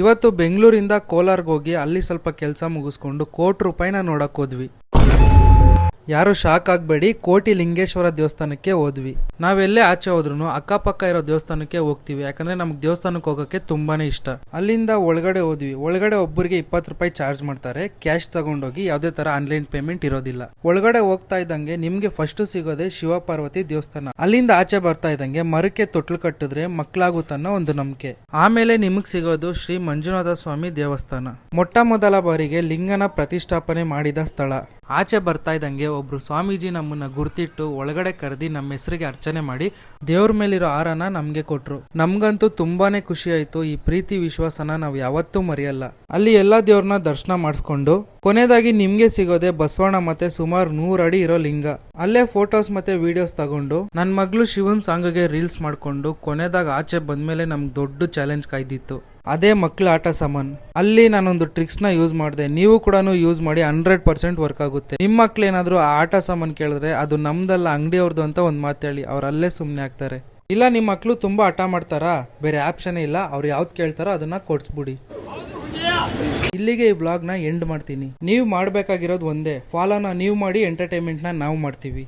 ಇವತ್ತು ಬೆಂಗಳೂರಿಂದ ಕೋಲಾರ್ಗೆ ಹೋಗಿ ಅಲ್ಲಿ ಸ್ವಲ್ಪ ಕೆಲಸ ಮುಗಿಸ್ಕೊಂಡು ₹1,00,00,000 ನೋಡಕ್ ಹೋದ್ವಿ. ಯಾರು ಶಾಕ್ ಆಗಬೇಡಿ, ಕೋಟಿ ಲಿಂಗೇಶ್ವರ ದೇವಸ್ಥಾನಕ್ಕೆ ಹೋದ್ವಿ. ನಾವೆಲ್ಲೇ ಆಚೆ ಹೋದ್ರೂ ಅಕ್ಕಪಕ್ಕ ಇರೋ ದೇವಸ್ಥಾನಕ್ಕೆ ಹೋಗ್ತೀವಿ, ಯಾಕಂದ್ರೆ ನಮ್ಗೆ ದೇವಸ್ಥಾನಕ್ಕೆ ಹೋಗೋಕೆ ತುಂಬಾನೇ ಇಷ್ಟ. ಅಲ್ಲಿಂದ ಒಳಗಡೆ ಹೋದ್ವಿ. ಒಳಗಡೆ ಒಬ್ಬರಿಗೆ ₹20 ಚಾರ್ಜ್ ಮಾಡ್ತಾರೆ. ಕ್ಯಾಶ್ ತಗೊಂಡೋಗಿ ಯಾವುದೇ ತರ ಆನ್ಲೈನ್ ಪೇಮೆಂಟ್ ಇರೋದಿಲ್ಲ. ಒಳಗಡೆ ಹೋಗ್ತಾ ಇದ್ದಂಗೆ ನಿಮ್ಗೆ ಫಸ್ಟ್ ಸಿಗೋದೆ ಶಿವ ಪಾರ್ವತಿ ದೇವಸ್ಥಾನ. ಅಲ್ಲಿಂದ ಆಚೆ ಬರ್ತಾ ಇದ್ದಂಗೆ ಮರಕ್ಕೆ ತೊಟ್ಲು ಕಟ್ಟಿದ್ರೆ ಮಕ್ಕಳಾಗುತ್ತನ್ನೋ ಒಂದು ನಂಬಿಕೆ. ಆಮೇಲೆ ನಿಮಗ್ ಸಿಗೋದು ಶ್ರೀ ಮಂಜುನಾಥ ಸ್ವಾಮಿ ದೇವಸ್ಥಾನ. ಮೊಟ್ಟ ಮೊದಲ ಬಾರಿಗೆ ಲಿಂಗನ ಪ್ರತಿಷ್ಠಾಪನೆ ಮಾಡಿದ ಸ್ಥಳ. ಆಚೆ ಬರ್ತಾ ಇದ್ದಂಗೆ ಒಬ್ರು ಸ್ವಾಮೀಜಿ ನಮ್ಮನ್ನ ಗುರ್ತಿಟ್ಟು ಒಳಗಡೆ ಕರೆದಿ ನಮ್ಮ ಹೆಸರಿಗೆ ಅರ್ಚನೆ ಮಾಡಿ ದೇವ್ರ ಮೇಲಿರೋ ಹಾರನ ನಮ್ಗೆ ಕೊಟ್ರು. ನಮ್ಗಂತೂ ತುಂಬಾನೇ ಖುಷಿ ಆಯ್ತು. ಈ ಪ್ರೀತಿ ವಿಶ್ವಾಸನ ನಾವು ಯಾವತ್ತೂ ಮರೆಯಲ್ಲ. ಅಲ್ಲಿ ಎಲ್ಲಾ ದೇವ್ರನ್ನ ದರ್ಶನ ಮಾಡಿಸ್ಕೊಂಡು ಕೊನೆಯದಾಗಿ ನಿಮ್ಗೆ ಸಿಗೋದೆ ಬಸವಣ್ಣ ಮತ್ತೆ ಸುಮಾರು 100 ಅಡಿ ಇರೋ ಲಿಂಗ. ಅಲ್ಲೇ ಫೋಟೋಸ್ ಮತ್ತೆ ವಿಡಿಯೋಸ್ ತಗೊಂಡು ನನ್ ಮಗಳು ಶಿವನ್ ಸಾಂಗ್ಗೆ ರೀಲ್ಸ್ ಮಾಡ್ಕೊಂಡು ಕೊನೆದಾಗ ಆಚೆ ಬಂದ್ಮೇಲೆ ನಮ್ಗೆ ದೊಡ್ಡ ಚಾಲೆಂಜ್ ಕಾಯ್ದಿತ್ತು. ಅದೇ ಮಕ್ಕಳ ಆಟ ಸಾಮಾನ್. ಅಲ್ಲಿ ನಾನೊಂದು ಟ್ರಿಕ್ಸ್ ನ ಯೂಸ್ ಮಾಡಿದೆ. ನೀವು ಕೂಡ ಯೂಸ್ ಮಾಡಿ, 100% ವರ್ಕ್ ಆಗುತ್ತೆ. ನಿಮ್ಮ ಮಕ್ಳು ಏನಾದ್ರು ಆ ಆಟ ಸಾಮಾನ್ ಕೇಳಿದ್ರೆ ಅದು ನಮ್ದಲ್ಲ ಅಂಗಡಿಯವ್ರದ್ದು ಅಂತ ಒಂದ್ ಮಾತು ಹೇಳಿ, ಅವ್ರು ಅಲ್ಲೇ ಸುಮ್ನೆ ಆಗ್ತಾರೆ. ಇಲ್ಲ ನಿಮ್ಮ ಮಕ್ಳು ತುಂಬಾ ಆಟ ಮಾಡ್ತಾರಾ, ಬೇರೆ ಆಪ್ಷನ್ ಇಲ್ಲ, ಅವ್ರು ಯಾವ್ದು ಕೇಳ್ತಾರೋ ಅದನ್ನ ಕೊಡ್ಸ್ಬಿಡಿ. ಇಲ್ಲಿಗೆ ಈ ವ್ಲಾಗ್ ನ ಎಂಡ್ ಮಾಡ್ತೀನಿ. ನೀವು ಮಾಡ್ಬೇಕಾಗಿರೋದು ಒಂದೇ, ಫಾಲೋನ ನೀವು ಮಾಡಿ, ಎಂಟರ್ಟೈನ್ಮೆಂಟ್ ನ ನಾವು ಮಾಡ್ತೀವಿ.